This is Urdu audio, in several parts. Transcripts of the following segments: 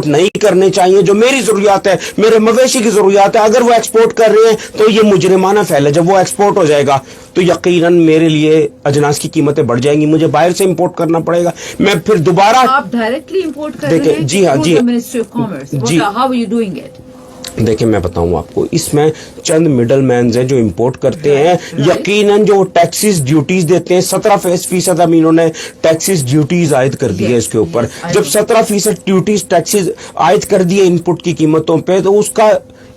نہیں کرنے چاہیے. جو میری ضروریات ہے, میرے مویشی کی ضروریات ہے, اگر وہ ایکسپورٹ کر رہے ہیں تو یہ مجرمانہ فعل ہے. جب وہ ایکسپورٹ ہو جائے گا تو یقیناً میرے لیے اجناس کی قیمتیں بڑھ جائیں گی, مجھے باہر سے امپورٹ کرنا پڑے گا. میں پھر دوبارہ آپ ڈائریکٹلی امپورٹ کر رہے ہیں جی ہاں جی ministry of commerce, how are you doing it? دیکھیں میں بتاؤں آپ کو, اس میں چند مڈل مینز ہیں جو امپورٹ کرتے ہیں. یقیناً جو ٹیکسز ڈیوٹیز دیتے ہیں 17% اب انہوں نے ٹیکسز ڈیوٹیز عائد کر دی ہے اس کے اوپر. جب 17% ڈیوٹیز ٹیکسز عائد کر دیے ان پٹ کی قیمتوں پہ تو اس کا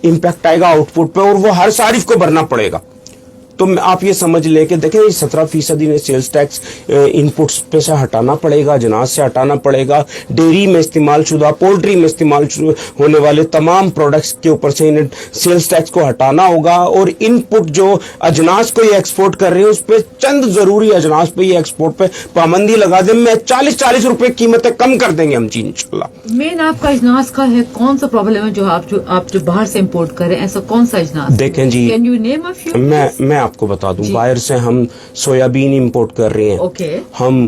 امپیکٹ آئے گا آؤٹ پٹ پہ, اور وہ ہر صارف کو بھرنا پڑے گا. تو آپ یہ سمجھ لیں کہ دیکھیں 17% انہیں سیلز ٹیکس ان پٹس پہ سے ہٹانا پڑے گا, اجناس سے ہٹانا پڑے گا. ڈیری میں استعمال شدہ, پولٹری میں استعمال ہونے والے تمام پروڈکٹس کے اوپر سے انہیں سیلز ٹیکس کو ہٹانا ہوگا. اور ان پٹ جو اجناس کو یہ ایکسپورٹ کر رہے ہیں اس پہ چند ضروری اجناس پہ یہ ایکسپورٹ پہ پابندی لگا دیں. میں 40 روپے قیمتیں کم کر دیں گے ہم جی انشاءاللہ. مین آپ کا اجناس کا ہے کون سا پرابلم ہے جو آپ جو باہر سے امپورٹ کریں, ایسا کون سا اجناس؟ دیکھیں جی, can you name a few? میں آپ کو بتا دوں, باہر سے ہم سویابین امپورٹ کر رہے ہیں, ہم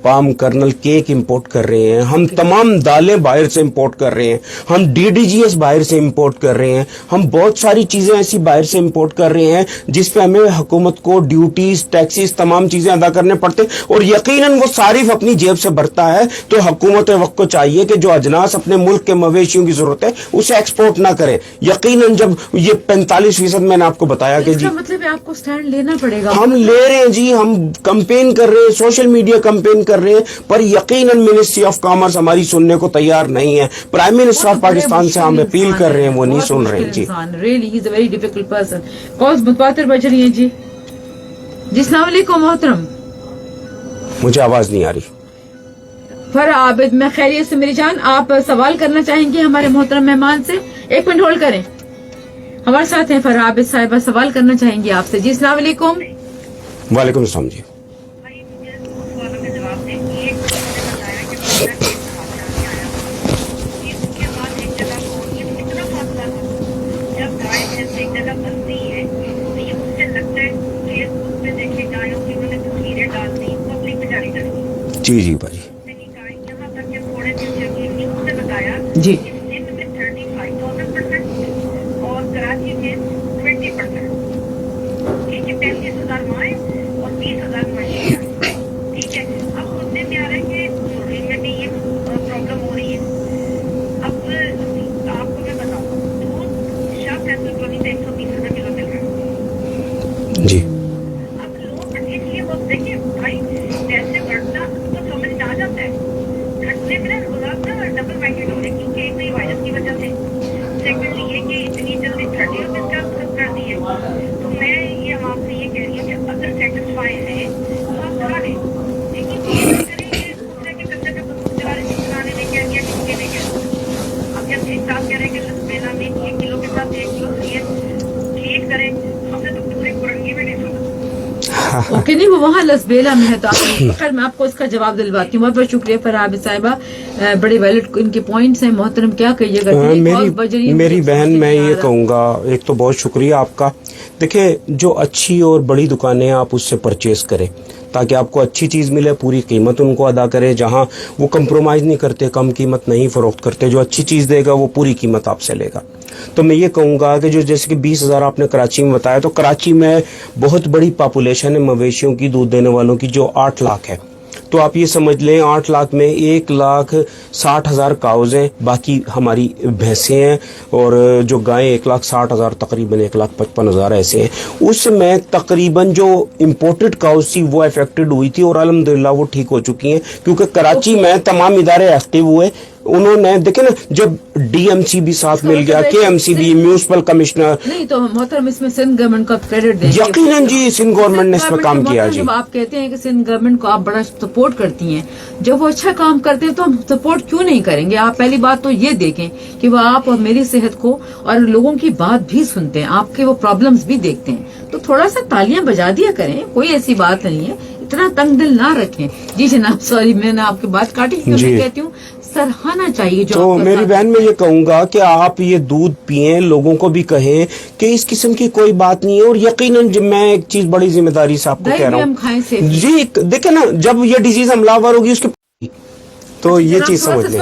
پام کرنل کیک امپورٹ کر رہے ہیں, ہم تمام دالیں باہر سے امپورٹ کر رہے ہیں, ہم DDGS باہر سے امپورٹ کر رہے ہیں, ہم بہت ساری چیزیں ایسی باہر سے امپورٹ کر رہے ہیں جس پہ ہمیں حکومت کو ڈیوٹیز, ٹیکسز, تمام چیزیں ادا کرنے پڑتے ہیں. اور یقیناً وہ صارف اپنی جیب سے بھرتا ہے. تو حکومت وقت کو چاہیے کہ جو اجناس اپنے ملک کے مویشیوں کی ضرورت ہے اسے ایکسپورٹ نہ کرے. یقیناً جب یہ 45% میں نے آپ کو بتایا کہ جی مطلب آپ کو سٹینڈ لینا پڑے گا. ہم لے رہے ہیں جی, ہم کمپین کر رہے ہیں, سوشل میڈیا کمپین کر رہے ہیں, پر یقیناً منسٹری آف کامرس ہماری سننے کو تیار نہیں ہے. پرائم منسٹر آف پاکستان سے ہم اپیل کر رہے ہیں, وہ نہیں سن رہے ہیں جی. Really he is a very difficult person. Calls متواتر بج رہی ہیں جی. جی السلام علیکم محترم. مجھے آواز نہیں آ رہی. فرح عابد, میں خیریت سے میری جان. آپ سوال کرنا چاہیں گے ہمارے محترم مہمان سے؟ 1 منٹ ہولڈ کریں. ہمارے ساتھ ہیں فرح عابد صاحبہ, سوال کرنا چاہیں گے آپ سے. جی السلام علیکم. وعلیکم السلام جی. جی جی بھائی جی اور کراچی میں 20%, ٹھیک ہے, 35,000 مائیں اور 20,000 مچھلیاں, ٹھیک ہے. اب سننے میں آ رہا ہے کہ سوری میں بھی یہ پرابلم ہو رہی ہے. اب آپ کو میں بتاؤں, دودھ شاہ فیصل کلونی سے 130 روپے کلو مل رہا ہے جی. اب لوگ اس لیے وہ دیکھیں بھائی پیسے بڑھنا تو سمجھ میں آ جاتا ہے, گھٹنے میں روزانہ ڈبل مائنڈیڈ ہو رہے ہیں کیونکہ ایک نئی وائرس کی وجہ سے, سیکنڈلی یہ کہ اتنی جلدی 30 روپیز کا کر دیے. تو میں یہ آپ سے یہ کہہ رہی ہوں کہ اگر سیٹسفائی ہے تو آپ کرا لیں, لیکن یہ نہ کریں کہ دوسرے کے کندھے پہ بندوق چلا رہے چلانے نے کہہ دیا کہ مجھے نہیں کہہ. اب جب ایک صاحب کہہ رہے ہیں کہ لسبیلا میں 1 کلو کے ساتھ 1 کلو فری ہے, ٹھیک کریں, ہم نے تو پوری کرنگی میں نہیں سنا. اوکے, نہیں وہ وہاں لسبیلا میں ہے. تو خیر میں آپ کو اس کا جواب دلواتی ہوں. بہت بہت شکریہ فرح عابد صاحبہ, بڑے ویلڈ ان کے پوائنٹس ہیں. محترم کیا کہیے گا؟ میری بہن, میں یہ کہوں گا, ایک تو بہت شکریہ آپ کا. دیکھیں جو اچھی اور بڑی دکانیں آپ اس سے پرچیز کریں تاکہ آپ کو اچھی چیز ملے, پوری قیمت ان کو ادا کرے, جہاں وہ کمپرومائز نہیں کرتے, کم قیمت نہیں فروخت کرتے. جو اچھی چیز دے گا وہ پوری قیمت آپ سے لے گا. تو میں یہ کہوں گا کہ جو جیسے کہ 20,000 آپ نے کراچی میں بتایا, تو کراچی میں بہت بڑی پاپولیشن ہے مویشیوں کی, دودھ دینے والوں کی, جو 8 لاکھ ہے. تو آپ یہ سمجھ لیں 8 لاکھ میں 1,60,000 کاؤز ہیں, باقی ہماری بھینسیں ہیں, اور جو گائیں 1,60,000 تقریباً 1,55,000 ایسے ہیں. اس میں تقریباً جو امپورٹڈ کاؤز تھی وہ افیکٹڈ ہوئی تھی, اور الحمدللہ وہ ٹھیک ہو چکی ہیں, کیونکہ کراچی میں تمام ادارے ایکٹیو ہوئے. انہوں نے دیکھیں نا, جب DMC بھی ساتھ مل گیا, KMC بھی, میونسپل کمشنر. نہیں تو محترم اس میں سندھ گورنمنٹ کا کریڈٹ دیں. یقیناً جی سندھ گورنمنٹ نے اس پر کام کیا. جی جب آپ کہتے ہیں کہ سندھ گورنمنٹ کو آپ بڑا سپورٹ کرتی ہیں, جب وہ اچھا کام کرتے ہیں تو ہم سپورٹ کیوں نہیں کریں گے؟ آپ پہلی بات تو یہ دیکھیں کہ وہ آپ اور میری صحت کو اور لوگوں کی بات بھی سنتے ہیں, آپ کے وہ پرابلمز بھی دیکھتے ہیں. تو تھوڑا سا تالیاں بجا دیا کریں, کوئی ایسی بات نہیں ہے, اتنا تنگ دل نہ رکھیں. جی جناب, سوری میں نے آپ کی بات کاٹی, کیوں میں کہتی ہوں سراہنا چاہیے. جو تو میری بہن میں یہ کہوں گا کہ آپ یہ دودھ پئیں, لوگوں کو بھی کہیں کہ اس قسم کی کوئی بات نہیں ہے. اور یقیناً میں ایک چیز بڑی ذمہ داری سے آپ کو کہہ رہا ہوں, جی دیکھیں نا, جب یہ ڈیزیز حملہ آور ہوگی اس کے تو یہ چیز سمجھ لیں.